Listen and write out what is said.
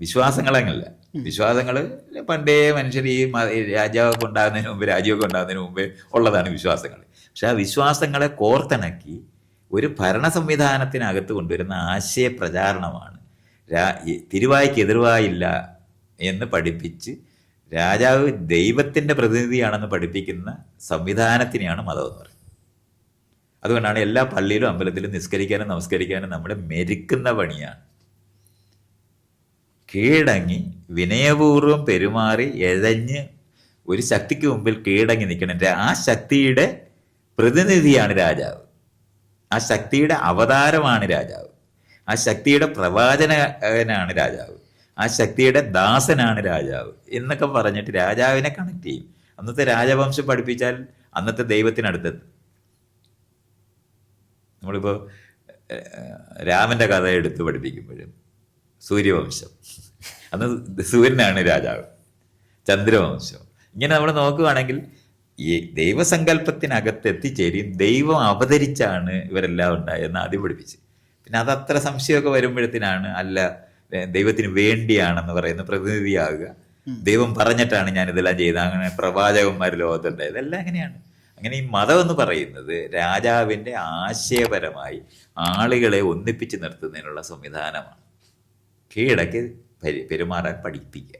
വിശ്വാസങ്ങളങ്ങല്ല. വിശ്വാസങ്ങൾ പണ്ടേ മനുഷ്യർ ഈ രാജാവൊക്കെ ഉണ്ടാകുന്നതിന് മുമ്പ്, രാജ്യമൊക്കെ ഉണ്ടാകുന്നതിന് മുമ്പേ ഉള്ളതാണ് വിശ്വാസങ്ങൾ. പക്ഷെ ആ വിശ്വാസങ്ങളെ കോർത്തിണക്കി ഒരു ഭരണ സംവിധാനത്തിനകത്ത് കൊണ്ടുവരുന്ന ആശയ പ്രചാരണമാണ് തിരുവായ്ക്ക് എതിർവായില്ല എന്ന് പഠിപ്പിച്ച് രാജാവ് ദൈവത്തിൻ്റെ പ്രതിനിധിയാണെന്ന് പഠിപ്പിക്കുന്ന സംവിധാനത്തിനെയാണ് മതം എന്ന് പറയുന്നത്. അതുകൊണ്ടാണ് എല്ലാ പള്ളിയിലും അമ്പലത്തിലും നിസ്കരിക്കാനും നമസ്കരിക്കാനും നമ്മുടെ മെരുക്കുന്ന പണിയാണ്. കീഴടങ്ങി വിനയപൂർവ്വം പെരുമാറി എഴഞ്ഞ് ഒരു ശക്തിക്ക് മുമ്പിൽ കീഴടങ്ങി നിൽക്കണം. ആ ശക്തിയുടെ പ്രതിനിധിയാണ് രാജാവ്, ആ ശക്തിയുടെ അവതാരമാണ് രാജാവ്, ആ ശക്തിയുടെ പ്രവാചകനാണ് രാജാവ്, ആ ശക്തിയുടെ ദാസനാണ് രാജാവ് എന്നൊക്കെ പറഞ്ഞിട്ട് രാജാവിനെ കണക്ട് ചെയ്യും. അന്നത്തെ രാജവംശം പഠിപ്പിച്ചാൽ അന്നത്തെ ദൈവത്തിനടുത്തെത്തും. നമ്മളിപ്പോൾ രാമൻ്റെ കഥ എടുത്ത് പഠിപ്പിക്കുമ്പോഴും സൂര്യവംശം, അന്ന് സൂര്യനാണ് രാജാവ്, ചന്ദ്രവംശം, ഇങ്ങനെ നമ്മൾ നോക്കുകയാണെങ്കിൽ ഈ ദൈവസങ്കല്പത്തിനകത്ത് എത്തിച്ചേരും. ദൈവം അവതരിച്ചാണ് ഇവരെല്ലാം ഉണ്ടായെന്ന് ആദ്യം പഠിപ്പിച്ച്. പിന്നെ അതത്ര സംശയമൊക്കെ വരുമ്പോഴത്തേനാണ് അല്ല ദൈവത്തിന് വേണ്ടിയാണെന്ന് പറയുന്ന പ്രതിനിധിയാകുക, ദൈവം പറഞ്ഞിട്ടാണ് ഞാൻ ഇതെല്ലാം ചെയ്തത്, അങ്ങനെ പ്രവാചകന്മാർ ലോകത്തുണ്ട്, ഇതെല്ലാം അങ്ങനെയാണ്. അങ്ങനെ ഈ മതം എന്ന് പറയുന്നത് രാജാവിൻ്റെ ആശയപരമായി ആളുകളെ ഒന്നിപ്പിച്ച് നിർത്തുന്നതിനുള്ള സംവിധാനമാണ്. കീഴടക്കി പെരുമാറാൻ പഠിപ്പിക്കുക.